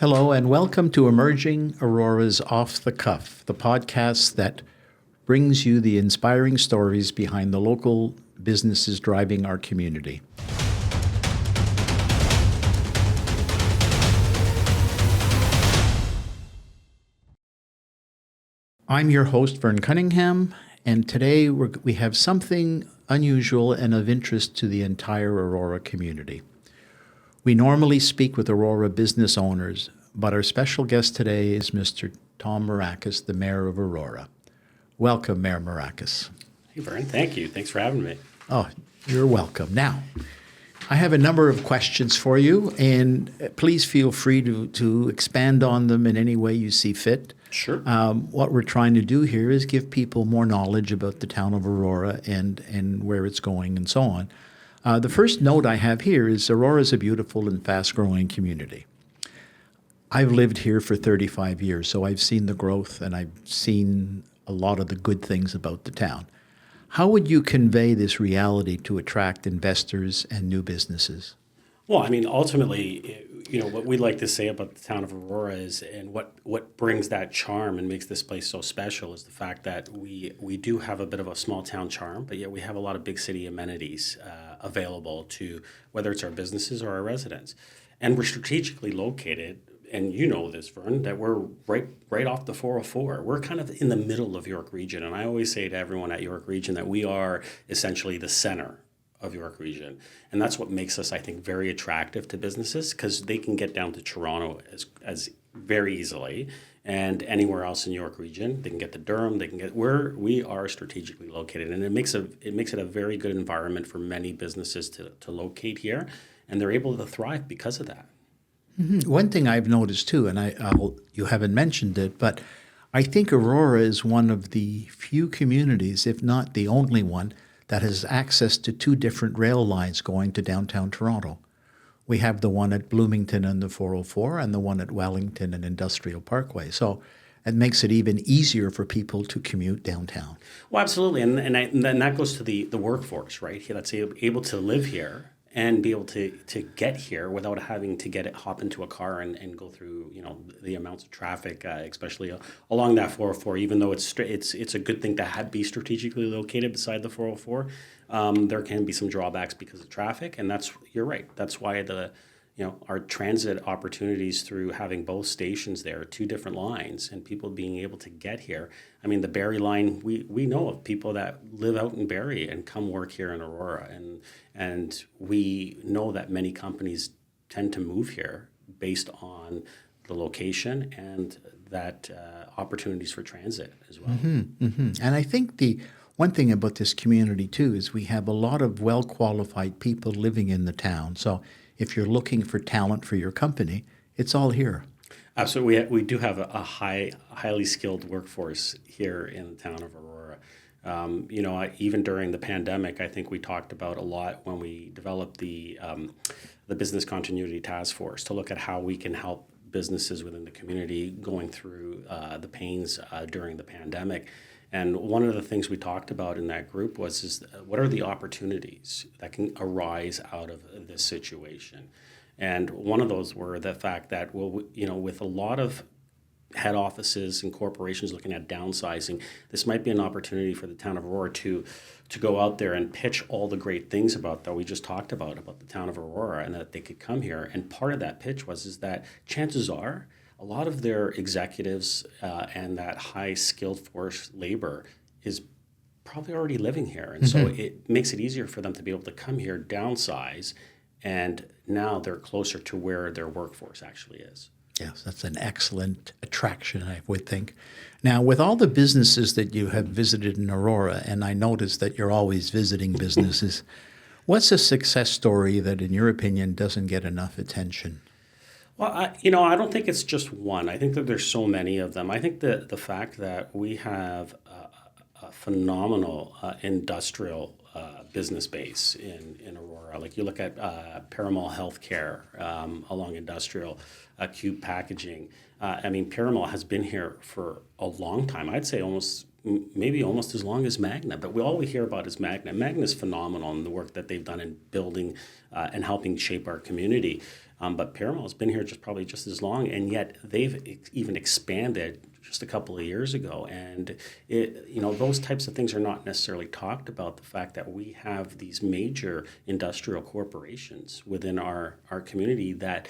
Hello, and welcome to Emerging Aurora's Off the Cuff, the podcast that brings you the inspiring stories behind the local businesses driving our community. I'm your host, Vern Cunningham, and today we have something unusual and of interest to the entire Aurora community. We normally speak with Aurora business owners, but our special guest today is Mr. Tom Mrakas, the Mayor of Aurora. Welcome, Mayor Mrakas. Hey, Vern. Thank you. Thanks for having me. Oh, you're welcome. Now, I have a number of questions for you, and please feel free to expand on them in any way you see fit. Sure. What we're trying to do here is give people more knowledge about the town of Aurora and where it's going and so on. The first note I have here is Aurora is a beautiful and fast-growing community. I've lived here for 35 years, so I've seen the growth and I've seen a lot of the good things about the town. How would you convey this reality to attract investors and new businesses? Well, I mean, ultimately, what we like to say about the town of Aurora is, and what brings that charm and makes this place so special is the fact that we do have a bit of a small town charm, but yet we have a lot of big city amenities available to whether it's our businesses or our residents. And we're strategically located, and you know this, Vern, that we're right off the 404. We're kind of in the middle of York Region, and I always say to everyone at York Region that we are essentially the center of York Region. And that's what makes us, I think, very attractive to businesses because they can get down to Toronto as very easily, and anywhere else in York Region. They can get to Durham, they can get where we are strategically located. And it makes it a very good environment for many businesses to locate here, and they're able to thrive because of that. Mm-hmm. One thing I've noticed too, and you haven't mentioned it, but I think Aurora is one of the few communities, if not the only one, that has access to two different rail lines going to downtown Toronto. We have the one at Bloomington and the 404 and the one at Wellington and Industrial Parkway. So it makes it even easier for people to commute downtown. Well, absolutely. And then that goes to the workforce, right? That's able to live here and be able to get here without having to hop into a car and go through the amounts of traffic, especially along that 404. Even though it's a good thing to be strategically located beside the 404, there can be some drawbacks because of traffic, and you're right. That's why our transit opportunities through having both stations there, two different lines, and people being able to get here. I mean, the Barrie line, we know of people that live out in Barrie and come work here in Aurora, and we know that many companies tend to move here based on the location and that opportunities for transit as well. Mm-hmm, mm-hmm. And I think the one thing about this community too is we have a lot of well-qualified people living in the town. So if you're looking for talent for your company, it's all here. Absolutely. We do have a highly skilled workforce here in the town of Aurora. Even during the pandemic, I think we talked about a lot when we developed the Business Continuity Task Force to look at how we can help businesses within the community going through the pains during the pandemic. And one of the things we talked about in that group was what are the opportunities that can arise out of this situation? And one of those were the fact that, with a lot of head offices and corporations looking at downsizing, this might be an opportunity for the town of Aurora to go out there and pitch all the great things that we just talked about the town of Aurora, and that they could come here. And part of that pitch is that chances are a lot of their executives and that high skilled force labor is probably already living here. And so it makes it easier for them to be able to come here, downsize, and now they're closer to where their workforce actually is. Yes, that's an excellent attraction, I would think. Now, with all the businesses that you have visited in Aurora, and I notice that you're always visiting businesses, what's a success story that, in your opinion, doesn't get enough attention? Well, I don't think it's just one. I think that there's so many of them. I think that the fact that we have a phenomenal industrial business base in Aurora. Like you look at Piramal Healthcare along industrial, Cube Packaging. Piramal has been here for a long time. I'd say maybe almost as long as Magna, but all we hear about is Magna. Magna is phenomenal in the work that they've done in building and helping shape our community. But Paramount's been here probably just as long, and yet they've even expanded just a couple of years ago. And those types of things are not necessarily talked about. The fact that we have these major industrial corporations within our community that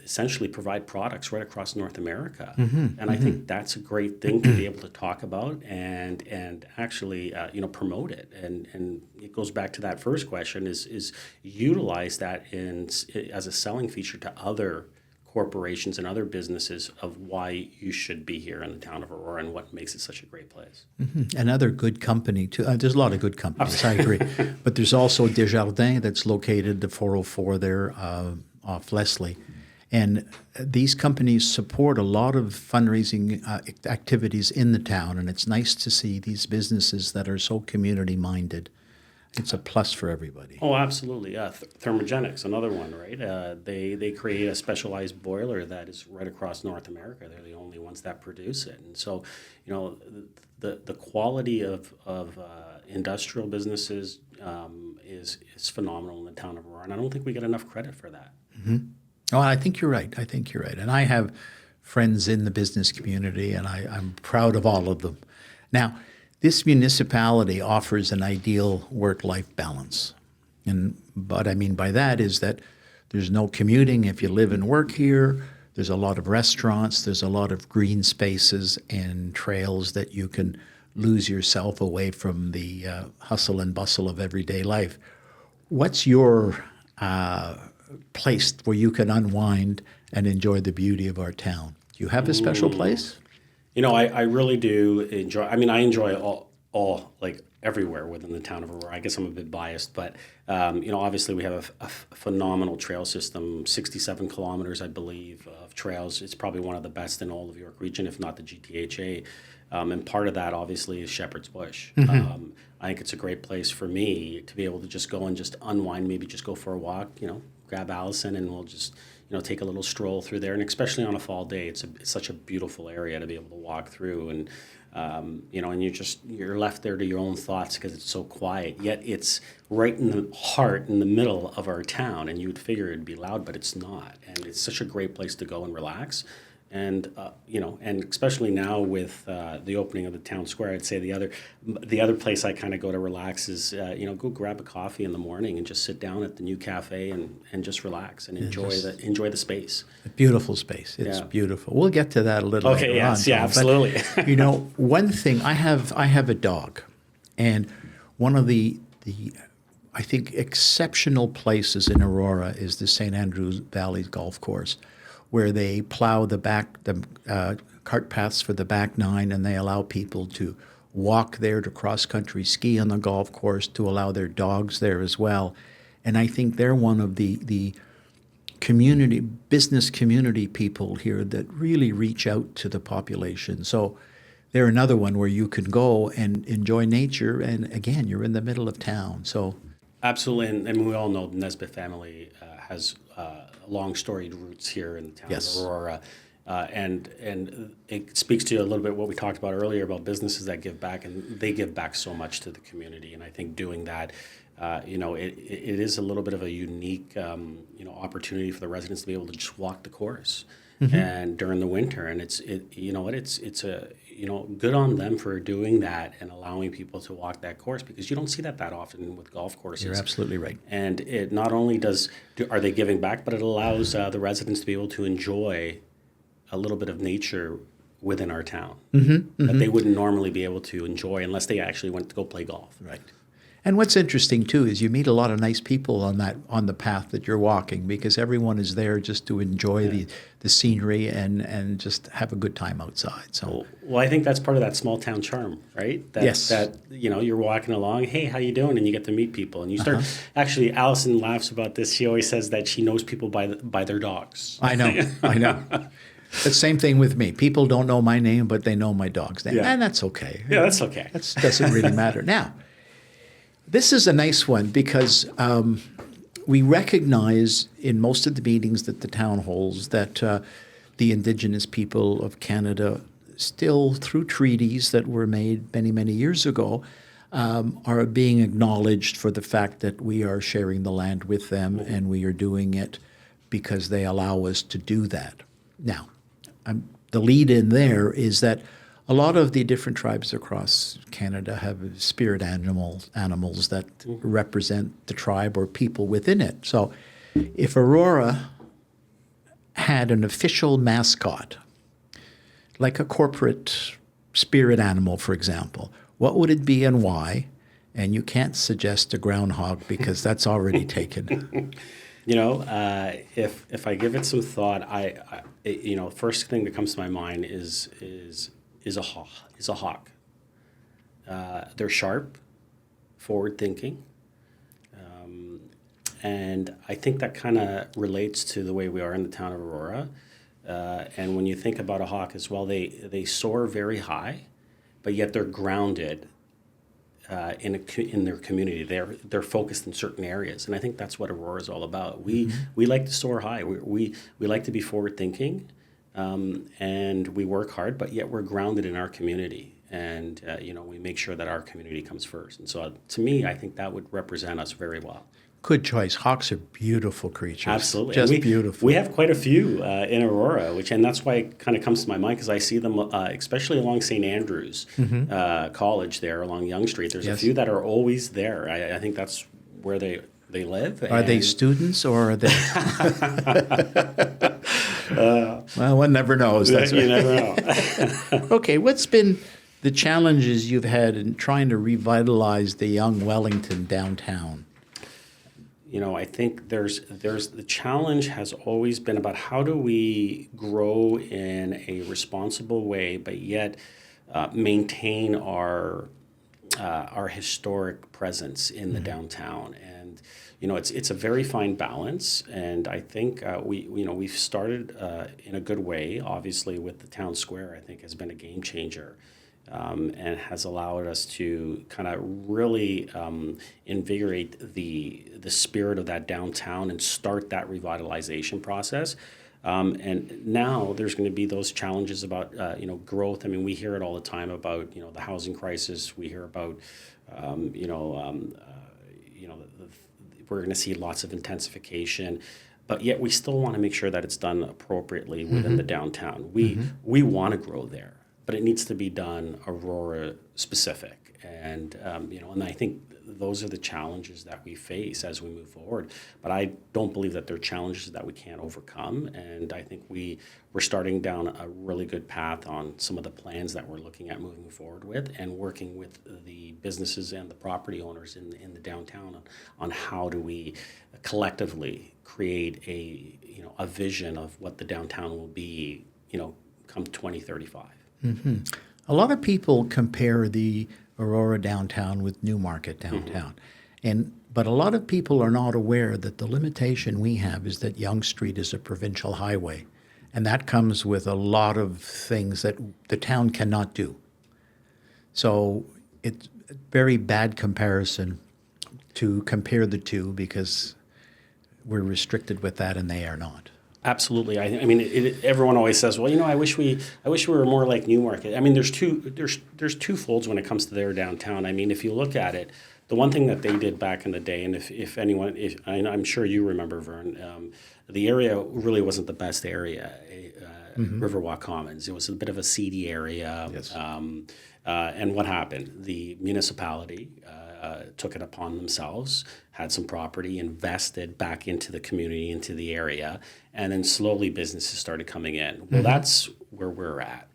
essentially provide products right across North America. And I think that's a great thing to be able to talk about and actually promote it. And it goes back to that first question is utilize that as a selling feature to other corporations and other businesses of why you should be here in the town of Aurora and what makes it such a great place. Another good company too. There's a lot of good companies, I agree. But there's also Desjardins that's located the 404 there off Leslie. And these companies support a lot of fundraising activities in the town, and it's nice to see these businesses that are so community-minded. It's a plus for everybody. Oh, absolutely. Thermogenics, another one, right? They create a specialized boiler that is right across North America. They're the only ones that produce it. And so, the quality of industrial businesses is phenomenal in the town of Aurora, and I don't think we get enough credit for that. Oh, I think you're right. And I have friends in the business community, and I'm proud of all of them. Now, this municipality offers an ideal work-life balance. And what I mean by that is that there's no commuting if you live and work here. There's a lot of restaurants. There's a lot of green spaces and trails that you can lose yourself away from the hustle and bustle of everyday life. What's your place where you can unwind and enjoy the beauty of our town? Do you have a special place? I really do enjoy. I enjoy all like everywhere within the town of Aurora. I guess I'm a bit biased, but obviously we have a phenomenal trail system, 67 kilometers, I believe, of trails. It's probably one of the best in all of York Region, if not the GTHA. And part of that, obviously, is Shepherd's Bush. I think it's a great place for me to be able to just go and just unwind, maybe just go for a walk, grab Allison, and we'll just take a little stroll through there. And especially on a fall day, it's such a beautiful area to be able to walk through. And and you're left there to your own thoughts because it's so quiet. Yet it's right in the heart, in the middle of our town. And you would figure it'd be loud, but it's not. And it's such a great place to go and relax. And and especially now with the opening of the town square, I'd say the other place I kind of go to relax is go grab a coffee in the morning and just sit down at the new cafe and just relax and enjoy the space. A beautiful space. It's beautiful. We'll get to that a little later on. Yeah, absolutely. But, one thing I have a dog, and one of the I think exceptional places in Aurora is the St. Andrews Valley Golf Course, where they plow the cart paths for the back nine, and they allow people to walk there, to cross-country ski on the golf course, to allow their dogs there as well. And I think they're one of the business community people here that really reach out to the population. So they're another one where you can go and enjoy nature, and again, you're in the middle of town. So absolutely, and we all know the Nesbitt family has long storied roots here in the town of Aurora. And it speaks to you a little bit what we talked about earlier about businesses that give back, and they give back so much to the community. And I think doing that, it is a little bit of a unique, opportunity for the residents to be able to just walk the course, and during the winter. And it's good on them for doing that and allowing people to walk that course, because you don't see that often with golf courses. You're absolutely right. And it not only are they giving back, but it allows the residents to be able to enjoy a little bit of nature within our town that they wouldn't normally be able to enjoy unless they actually went to go play golf. Right. And what's interesting too is you meet a lot of nice people on the path that you're walking, because everyone is there just to enjoy the scenery and just have a good time outside. So well, I think that's part of that small town charm, right? That you're walking along, hey, how you doing? And you get to meet people, and you start. Actually, Allison laughs about this. She always says that she knows people by their dogs. I know. The same thing with me. People don't know my name, but they know my dog's name, and that's okay. Yeah, that's okay. That doesn't really matter. Now, this is a nice one because we recognize in most of the meetings that the town holds that the Indigenous people of Canada, still through treaties that were made many, many years ago, are being acknowledged for the fact that we are sharing the land with them, and we are doing it because they allow us to do that. Now, the lead in there is that a lot of the different tribes across Canada have spirit animals that represent the tribe or people within it. So if Aurora had an official mascot, like a corporate spirit animal, for example, what would it be and why? And you can't suggest a groundhog because that's already taken. If I give it some thought, first thing that comes to my mind is a hawk. They're sharp, forward thinking, and I think that kind of relates to the way we are in the town of Aurora. And when you think about a hawk as well, they soar very high, but yet they're grounded in their community. They're focused in certain areas, and I think that's what Aurora is all about. We like to soar high. We like to be forward thinking, and we work hard, but yet we're grounded in our community, and we make sure that our community comes first. And so, to me, I think that would represent us very well. Good choice. Hawks are beautiful creatures. Absolutely. Just beautiful. We have quite a few in Aurora, and that's why it kind of comes to my mind because I see them, especially along St. Andrews College there, along Young Street. There's a few that are always there. I think that's where they live. Are they students or are they? Well, one never knows. That's you never know. Okay, what's been the challenges you've had in trying to revitalize the young Wellington downtown? I think there's the challenge has always been about how do we grow in a responsible way, but yet maintain our historic presence in the downtown. And it's a very fine balance. And I think we've started in a good way. Obviously, with the town square, I think has been a game changer. And has allowed us to kind of really invigorate the spirit of that downtown and start that revitalization process. And now there's going to be those challenges about growth. I mean, we hear it all the time about the housing crisis. We hear about we're going to see lots of intensification. But yet we still want to make sure that it's done appropriately within the downtown. We want to grow there, but it needs to be done Aurora specific. And, and I think those are the challenges that we face as we move forward. But I don't believe that they're challenges that we can't overcome. And I think we're starting down a really good path on some of the plans that we're looking at moving forward with and working with the businesses and the property owners in the downtown on how do we collectively create a vision of what the downtown will be, come 2035. Mm-hmm. A lot of people compare the Aurora downtown with Newmarket downtown. But a lot of people are not aware that the limitation we have is that Yonge Street is a provincial highway. And that comes with a lot of things that the town cannot do. So it's a very bad comparison to compare the two because we're restricted with that and they are not. Absolutely. I mean, everyone always says, "Well, I wish we were more like Newmarket." I mean, there's two folds when it comes to their downtown. I mean, if you look at it, the one thing that they did back in the day, and if anyone, I'm sure you remember, Vern, the area really wasn't the best area. Riverwalk Commons. It was a bit of a seedy area. Yes. And what happened? The municipality took it upon themselves, had some property, invested back into the community, into the area, and then slowly businesses started coming in. Well, that's where we're at.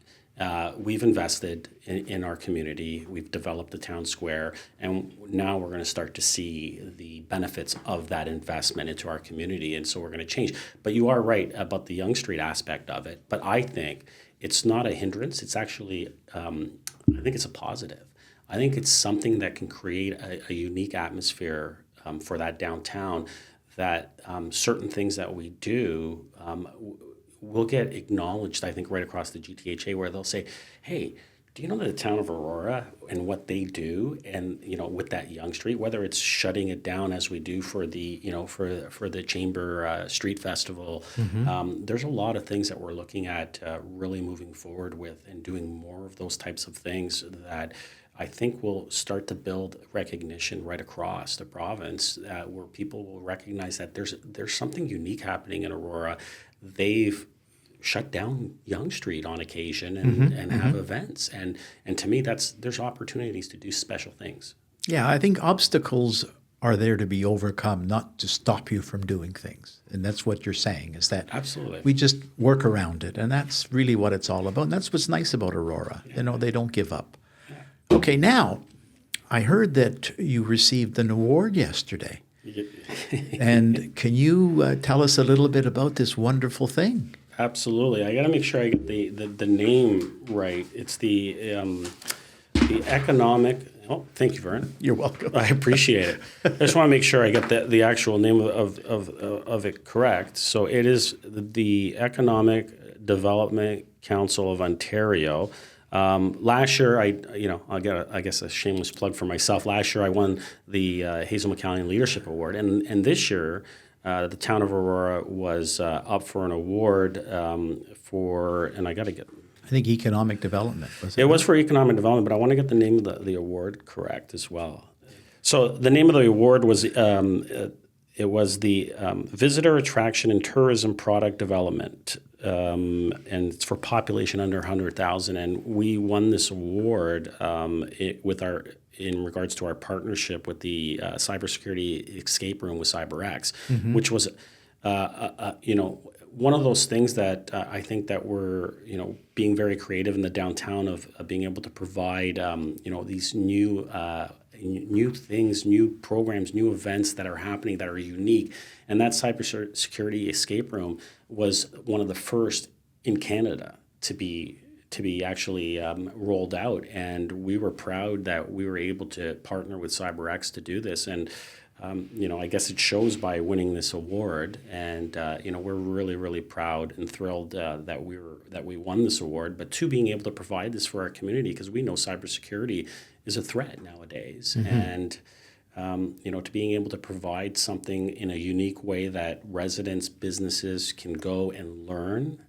We've invested in our community. We've developed the town square, and now we're going to start to see the benefits of that investment into our community, and so we're going to change. But you are right about the Yonge Street aspect of it, but I think it's not a hindrance. It's actually, I think it's a positive. I think it's something that can create a unique atmosphere for that downtown, that certain things that we do will get acknowledged, I think, right across the GTHA, where they'll say, hey, do you know that the town of Aurora and what they do, and with that Yonge Street, whether it's shutting it down as we do for the for the Chamber Street Festival, there's a lot of things that we're looking at really moving forward with and doing more of those types of things that I think will start to build recognition right across the province, where people will recognize that there's something unique happening in Aurora. They've shut down Yonge Street on occasion and have events, and to me there's opportunities to do special things. Yeah, I think obstacles are there to be overcome, not to stop you from doing things. And that's what you're saying, is that Absolutely. we just work around it. And that's really what it's all about. And that's what's nice about Aurora. You know, they don't give up. Okay, now, I heard that you received an award yesterday. And can you tell us a little bit about this wonderful thing? Absolutely. I got to make sure I get the name right. It's the economic. Oh, thank you, Vern. You're welcome. I appreciate it. I just want to make sure I get the actual name of it correct. So it is the Economic Development Council of Ontario. Last year, I guess a shameless plug for myself. Last year, I won the Hazel McCallion Leadership Award, and this year, the town of Aurora was up for an award and I got to get. I think economic development. It was for economic development, but I want to get the name of the award correct as well. So the name of the award was the Visitor Attraction and Tourism Product Development, and it's for population under 100,000. And we won this award in regards to our partnership with the cybersecurity escape room with CyberX, which was one of those things that I think that we're being very creative in the downtown of being able to provide these new things, new programs, new events that are happening that are unique. And that cybersecurity escape room was one of the first in Canada to be actually rolled out, and we were proud that we were able to partner with CyberX to do this. And I guess it shows by winning this award, and we're really, really proud and thrilled that we won this award. But being able to provide this for our community, because we know cybersecurity is a threat nowadays, and to being able to provide something in a unique way that residents, businesses can go and learn,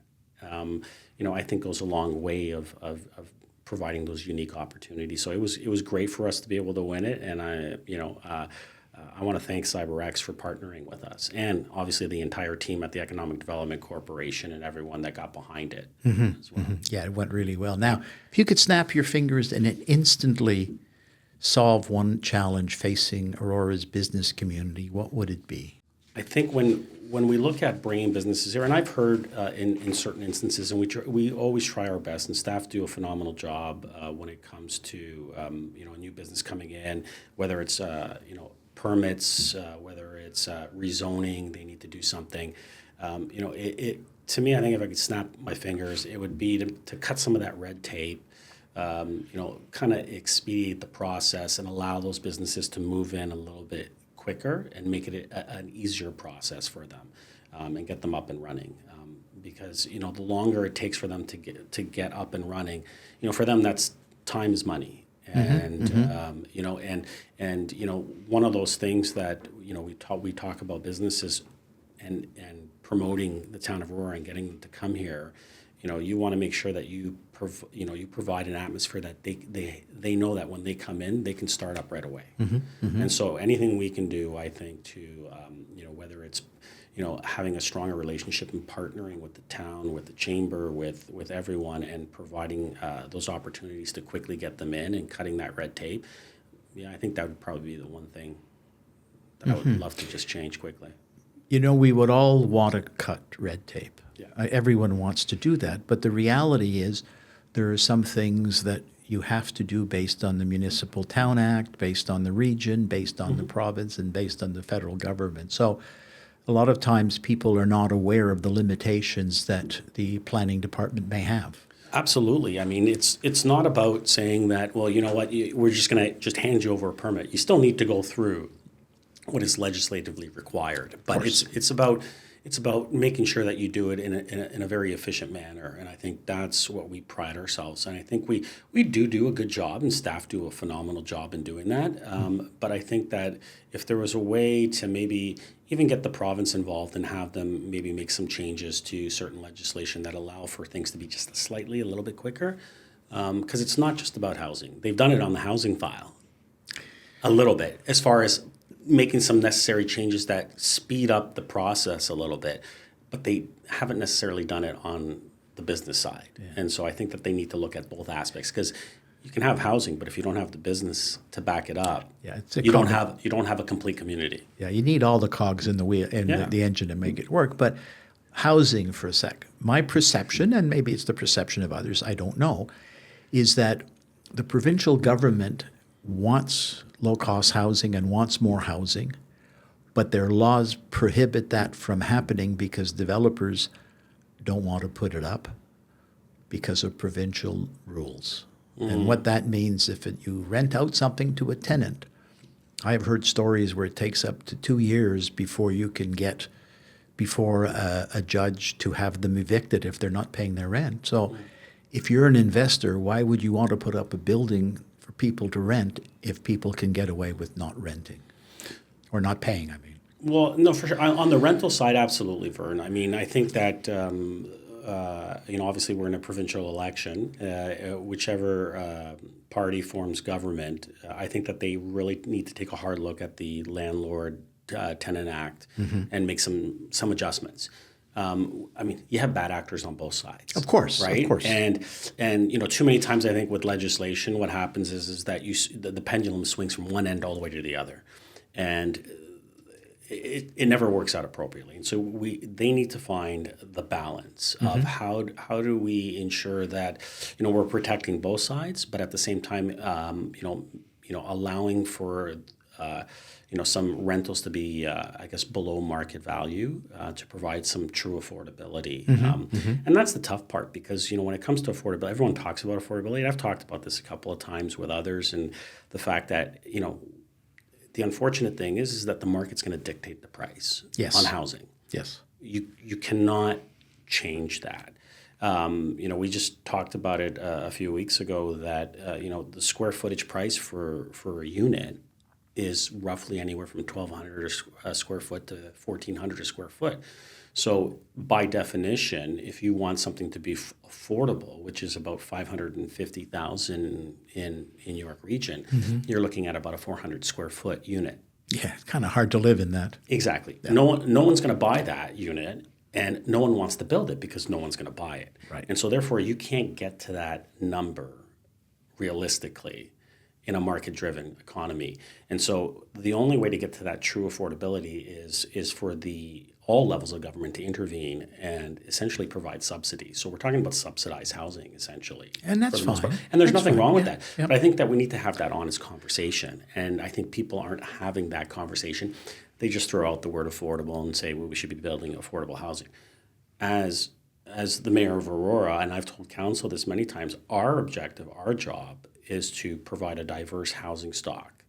I think goes a long way of providing those unique opportunities. So it was great for us to be able to win it, and I want to thank CyberX for partnering with us, and obviously the entire team at the Economic Development Corporation and everyone that got behind it as well. Yeah, it went really well. Now, if you could snap your fingers and instantly solve one challenge facing Aurora's business community, what would it be? I think when we look at bringing businesses here, and I've heard in certain instances, and we always try our best, and staff do a phenomenal job when it comes to a new business coming in, whether it's permits, whether it's rezoning, they need to do something. To me, I think if I could snap my fingers, it would be to cut some of that red tape, kind of expedite the process and allow those businesses to move in a little bit quicker and make it an easier process for them, and get them up and running. Because the longer it takes for them to get up and running, for them that's time is money. And one of those things that we talk about businesses and promoting the town of Aurora and getting them to come here. You want to make sure that you provide an atmosphere that they know that when they come in, they can start up right away. And so anything we can do, I think, to whether it's having a stronger relationship and partnering with the town, with the chamber, with everyone, and providing those opportunities to quickly get them in and cutting that red tape. Yeah, I think that would probably be the one thing that I would love to just change quickly. We would all want to cut red tape. Yeah. Everyone wants to do that. But the reality is there are some things that you have to do based on the Municipal Town Act, based on the region, based on the province, and based on the federal government. So a lot of times people are not aware of the limitations that the planning department may have. Absolutely. I mean, it's not about saying that, well, you know what, we're just going to just hand you over a permit. You still need to go through what is legislatively required. But it's about making sure that you do it in a very efficient manner. And I think that's what we pride ourselves. And I think we do a good job, and staff do a phenomenal job in doing that. But I think that if there was a way to maybe even get the province involved and have them maybe make some changes to certain legislation that allow for things to be just a little bit quicker, because it's not just about housing. They've done it on the housing file a little bit, as far as making some necessary changes that speed up the process a little bit, but they haven't necessarily done it on the business side. Yeah. And so I think that they need to look at both aspects, because you can have housing, but if you don't have the business to back it up, you don't have a complete community. Yeah, you need all the cogs in the wheel and the engine to make it work. But housing, for a sec, my perception, and maybe it's the perception of others, I don't know, is that the provincial government wants low-cost housing and wants more housing, but their laws prohibit that from happening because developers don't want to put it up because of provincial rules. And what that means, if you rent out something to a tenant, I've heard stories where it takes up to 2 years before you can get before a judge to have them evicted if they're not paying their rent. So if you're an investor, why would you want to put up a building for people to rent if people can get away with not renting or not paying, I mean? Well, no, for sure. On the rental side, absolutely, Vern. I mean, I think that, obviously we're in a provincial election. Whichever party forms government, I think that they really need to take a hard look at the Landlord Tenant Act and make some adjustments. I mean, you have bad actors on both sides. Of course, right? Of course. And too many times I think with legislation, what happens is that the pendulum swings from one end all the way to the other, and it never works out appropriately. And so they need to find the balance of how do we ensure that we're protecting both sides, but at the same time allowing for some rentals to be, below market value to provide some true affordability. And that's the tough part, because, when it comes to affordability, everyone talks about affordability. I've talked about this a couple of times with others, and the fact that, the unfortunate thing is that the market's going to dictate the price on housing. Yes. You cannot change that. We just talked about it a few weeks ago that, the square footage price for a unit is roughly anywhere from 1,200 a square foot to 1,400 a square foot. So by definition, if you want something to be affordable, which is about 550,000 in York region, you're looking at about a 400 square foot unit. Yeah, it's kind of hard to live in that. Exactly. Yeah. No one's going to buy that unit, and no one wants to build it because no one's going to buy it. Right. And so therefore, you can't get to that number realistically in a market-driven economy. And so the only way to get to that true affordability is for all levels of government to intervene and essentially provide subsidies. So we're talking about subsidized housing, essentially. And that's fine. And there's nothing wrong with that. Yep. But I think that we need to have that honest conversation. And I think people aren't having that conversation. They just throw out the word affordable and say, well, we should be building affordable housing. As the mayor of Aurora, and I've told council this many times, our objective, our job, is to provide a diverse housing stock.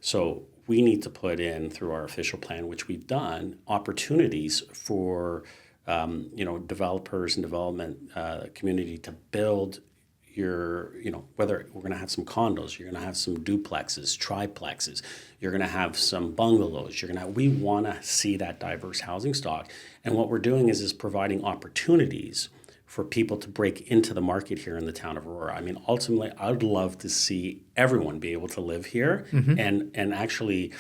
So we need to put in, through our official plan, which we've done, opportunities for developers and development community to build whether we're going to have some condos, you're going to have some duplexes, triplexes, you're going to have some bungalows, we want to see that diverse housing stock. And what we're doing is providing opportunities for people to break into the market here in the town of Aurora. I mean, ultimately, I'd love to see everyone be able to live here and actually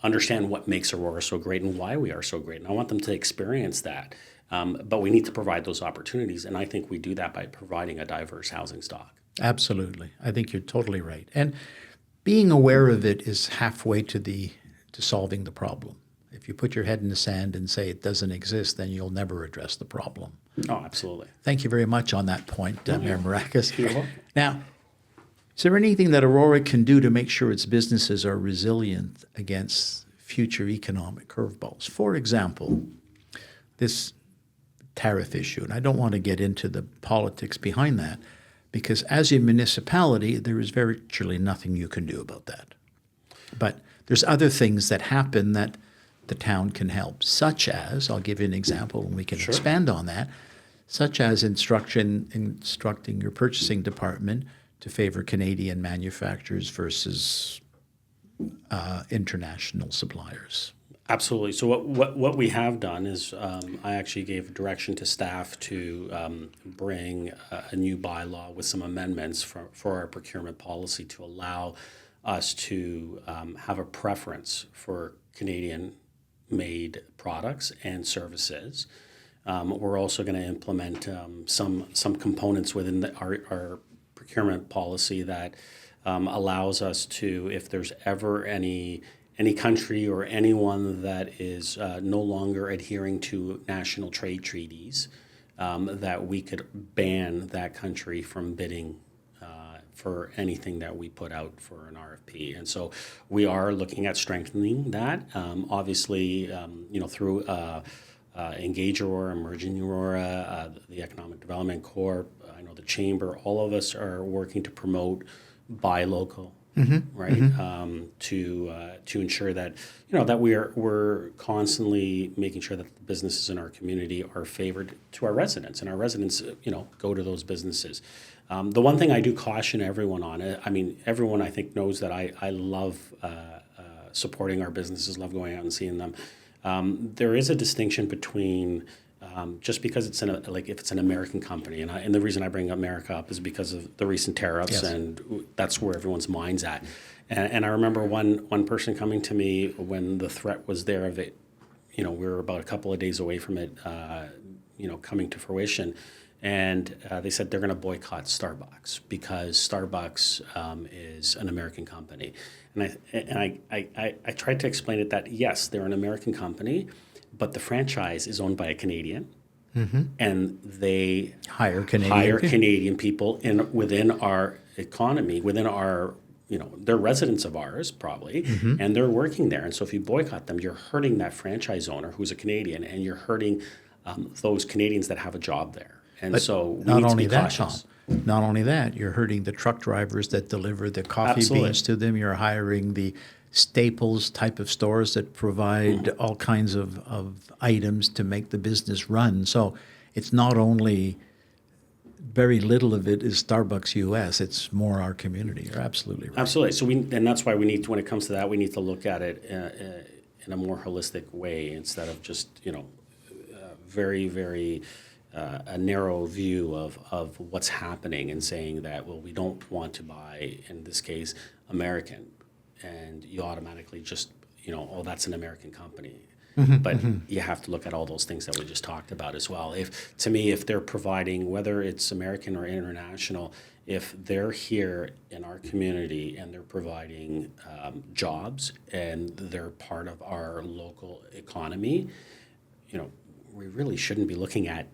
understand what makes Aurora so great and why we are so great. And I want them to experience that. But we need to provide those opportunities. And I think we do that by providing a diverse housing stock. Absolutely. I think you're totally right. And being aware of it is halfway to solving the problem. If you put your head in the sand and say it doesn't exist, then you'll never address the problem. Oh, absolutely. Thank you very much on that point, Mayor Mrakas. You're welcome. Now, is there anything that Aurora can do to make sure its businesses are resilient against future economic curveballs? For example, this tariff issue, and I don't want to get into the politics behind that, because as a municipality, there is virtually nothing you can do about that. But there's other things that happen that the town can help, such as, I'll give you an example and we can expand on that, such as instructing your purchasing department to favor Canadian manufacturers versus international suppliers. Absolutely. So what we have done is I actually gave direction to staff to bring a new bylaw with some amendments for our procurement policy to allow us to have a preference for Canadian-made products and services. We're also going to implement some components within our procurement policy that allows us to, if there's ever any country or anyone that is no longer adhering to national trade treaties, that we could ban that country from bidding for anything that we put out for an RFP. And so we are looking at strengthening that. Obviously, through Engage Aurora, Emerging Aurora, the Economic Development Corp, I know the Chamber, all of us are working to promote buy local. Right, to ensure that that we're constantly making sure that the businesses in our community are favored to our residents, and our residents go to those businesses. The one thing I do caution everyone on, I mean, everyone I think knows that I love supporting our businesses, love going out and seeing them. There is a distinction between just because it's if it's an American company, and the reason I bring America up is because of the recent tariffs, and that's where everyone's mind's at. And I remember one person coming to me when the threat was there of it. We were about a couple of days away from it, coming to fruition, and they said they're going to boycott Starbucks because Starbucks is an American company. And I tried to explain it that yes, they're an American company, but the franchise is owned by a Canadian, and they hire Canadian people within our economy, within our, they're residents of ours probably, and they're working there. And so if you boycott them, you're hurting that franchise owner who's a Canadian, and you're hurting those Canadians that have a job there. And so we need to be cautious. Not only that, you're hurting the truck drivers that deliver the coffee beans to them. You're hiring the staples type of stores that provide all kinds of items to make the business run. So it's not only very little of it is Starbucks US, it's more our community. You're absolutely right. Absolutely. So and that's why we need to, when it comes to that, we need to look at it in a more holistic way instead of just, very, very a narrow view of what's happening and saying that, well, we don't want to buy, in this case, American. And you automatically just, that's an American company. But you have to look at all those things that we just talked about as well. If they're providing, whether it's American or international, if they're here in our community and they're providing jobs and they're part of our local economy, we really shouldn't be looking at,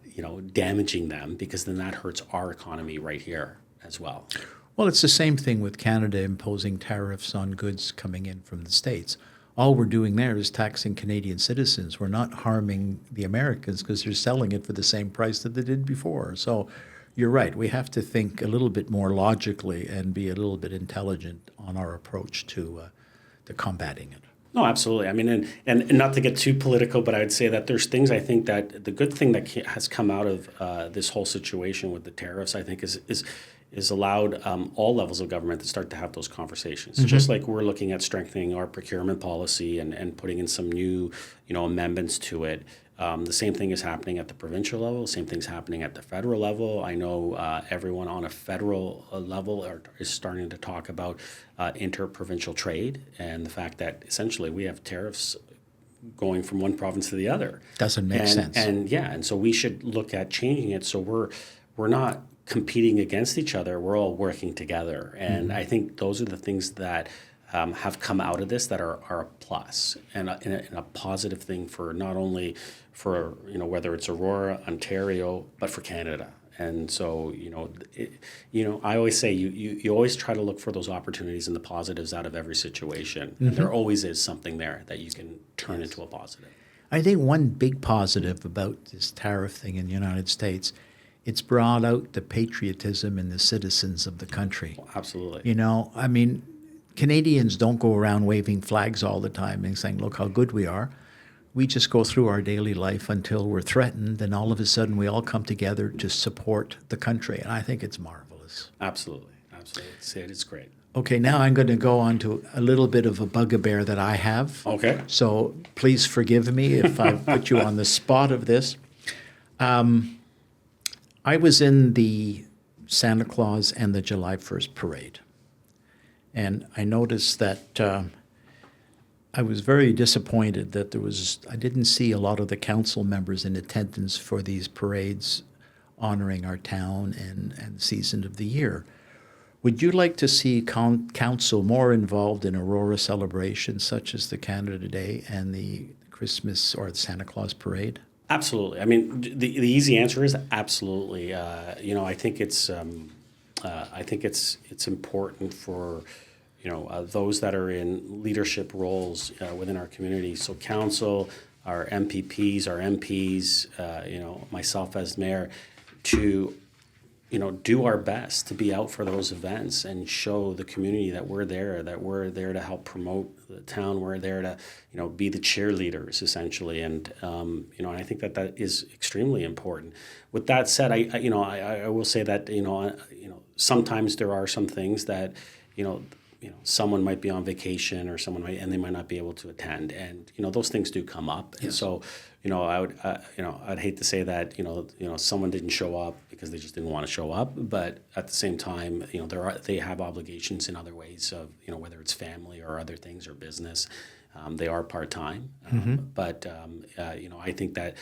damaging them, because then that hurts our economy right here as well. Well, it's the same thing with Canada imposing tariffs on goods coming in from the States. All we're doing there is taxing Canadian citizens. We're not harming the Americans because they're selling it for the same price that they did before. So you're right. We have to think a little bit more logically and be a little bit intelligent on our approach to combating it. No, absolutely. I mean, and not to get too political, but I would say that there's things I think that the good thing that has come out of this whole situation with the tariffs, I think, is allowed all levels of government to start to have those conversations. Just like we're looking at strengthening our procurement policy and putting in some new, amendments to it. The same thing is happening at the provincial level. Same thing's happening at the federal level. I know everyone on a federal level is starting to talk about interprovincial trade and the fact that essentially we have tariffs going from one province to the other. Doesn't make sense. And so we should look at changing it so we're not competing against each other. We're all working together. And I think those are the things that have come out of this that are a plus and a positive thing for not only for whether it's Aurora, Ontario, but for Canada. And so I always say you always try to look for those opportunities and the positives out of every situation. And there always is something there that you can turn into a positive. I think one big positive about this tariff thing in the United States, it's brought out the patriotism in the citizens of the country. Well, absolutely. Canadians don't go around waving flags all the time and saying, look how good we are. We just go through our daily life until we're threatened, and all of a sudden we all come together to support the country. And I think it's marvelous. Absolutely. Absolutely. It's great. Okay, now I'm going to go on to a little bit of a bugbear that I have. Okay. So please forgive me if I put you on the spot of this. I was in the Santa Claus and the July 1st parade, and I noticed that I was very disappointed that I didn't see a lot of the council members in attendance for these parades honoring our town and season of the year. Would you like to see council more involved in Aurora celebrations such as the Canada Day and the Christmas or the Santa Claus parade? Absolutely. I mean, the easy answer is absolutely. I think it's important for those that are in leadership roles within our community. So council, our MPPs, our MPs, myself as mayor, to do our best to be out for those events and show the community that we're there to help promote the town. We're there to, be the cheerleaders essentially. And, I think that is extremely important. With that said, I will say that, sometimes there are some things that, someone might be on vacation or and they might not be able to attend. And, those things do come up. Yes. And so, I'd hate to say that, someone didn't show up because they just didn't want to show up. But at the same time, they have obligations in other ways of, whether it's family or other things or business. They are part-time. But I think that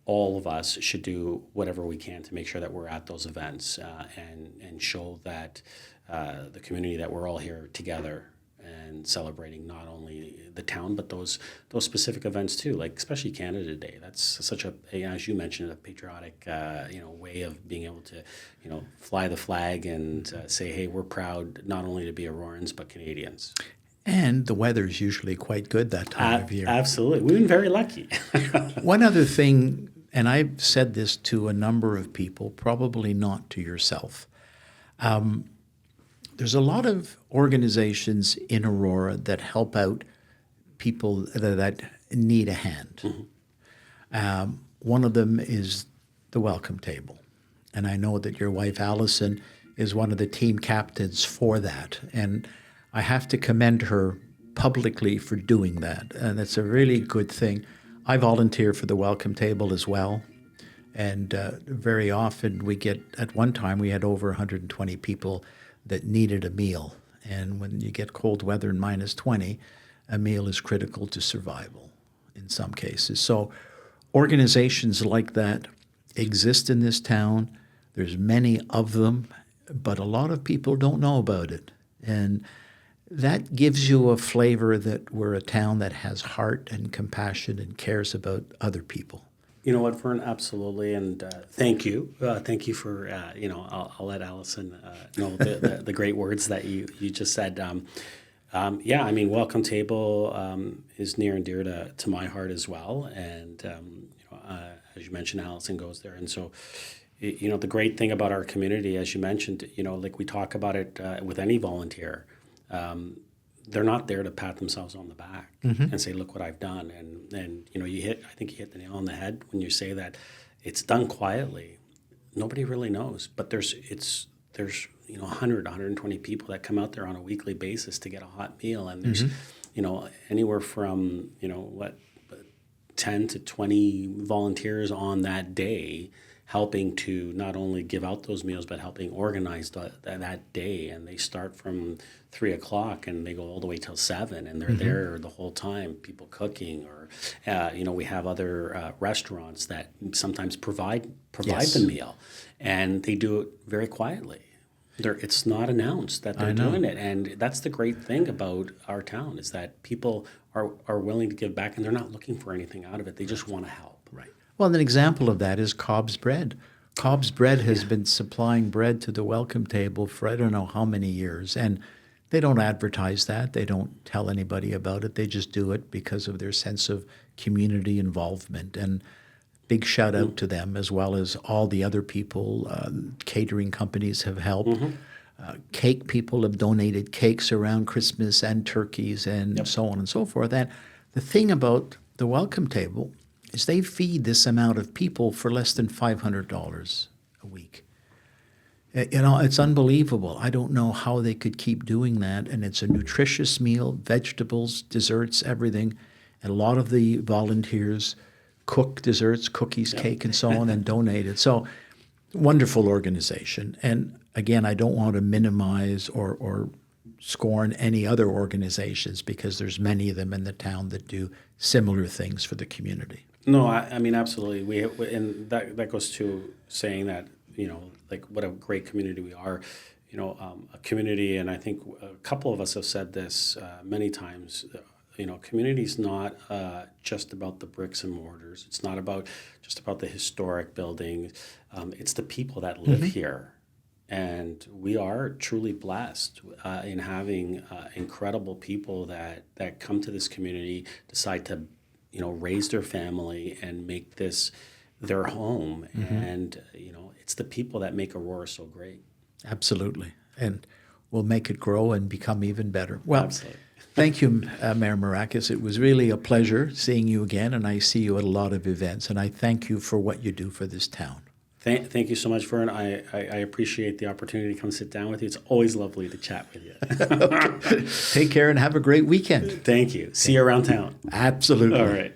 all of us should do whatever we can to make sure that we're at those events and show that the community that we're all here together and celebrating not only the town but those specific events too, like especially Canada Day. That's such as you mentioned, a patriotic way of being able to fly the flag and say, hey, we're proud not only to be Aurorans but Canadians. And the weather's usually quite good that time of year. Absolutely. We've been very lucky. One other thing, and I've said this to a number of people, probably not to yourself. There's a lot of organizations in Aurora that help out people that need a hand. One of them is the Welcome Table. And I know that your wife, Allison, is one of the team captains for that. And I have to commend her publicly for doing that. And it's a really good thing. I volunteer for the Welcome Table as well. And very often at one time we had over 120 people that needed a meal. And when you get cold weather and minus 20, a meal is critical to survival in some cases. So organizations like that exist in this town. There's many of them, but a lot of people don't know about it. And that gives you a flavor that we're a town that has heart and compassion and cares about other people. You know what, Vern? Absolutely, and thank you. Thank you for I'll let Allison know the great words that you just said. Welcome Table is near and dear to my heart as well. And as you mentioned, Allison goes there, and so the great thing about our community, as you mentioned, like we talk about it with any volunteer. They're not there to pat themselves on the back and say, look what I've done. And I think you hit the nail on the head when you say that it's done quietly. Nobody really knows, but there's 100, 120 people that come out there on a weekly basis to get a hot meal. And there's, anywhere from, 10 to 20 volunteers on that day helping to not only give out those meals, but helping organize that day. And they start from 3 o'clock and they go all the way till 7, and they're there the whole time, people cooking, or, we have other restaurants that sometimes provide Yes. the meal, and they do it very quietly. It's not announced that they're doing it. And that's the great thing about our town, is that people are willing to give back, and they're not looking for anything out of it. They just want to help. Right. Well, an example of that is Cobb's Bread. Cobb's Bread has been supplying bread to the Welcome Table for I don't know how many years, and they don't advertise that. They don't tell anybody about it. They just do it because of their sense of community involvement. And big shout out to them, as well as all the other people. Catering companies have helped. Cake people have donated cakes around Christmas and turkeys and so on and so forth. And the thing about the Welcome Table is they feed this amount of people for less than $500 a week. It's unbelievable. I don't know how they could keep doing that. And it's a nutritious meal, vegetables, desserts, everything. And a lot of the volunteers cook desserts, cookies, cake, and so on, and donate it. So wonderful organization. And again, I don't want to minimize or scorn any other organizations because there's many of them in the town that do similar things for the community. No, I mean, absolutely. And that goes to saying that, like what a great community we are, a community, and I think a couple of us have said this many times, community's not just about the bricks and mortars. It's not just about the historic buildings. It's the people that live here. And we are truly blessed in having incredible people that come to this community, decide to, raise their family and make this their home. And, it's the people that make Aurora so great. Absolutely. And we'll make it grow and become even better. Well, Absolutely. Thank you, Mayor Mrakas. It was really a pleasure seeing you again, and I see you at a lot of events, and I thank you for what you do for this town. Thank you so much, Vern. I appreciate the opportunity to come sit down with you. It's always lovely to chat with you. Take care and have a great weekend. Thank you. See you around town. Absolutely. All right.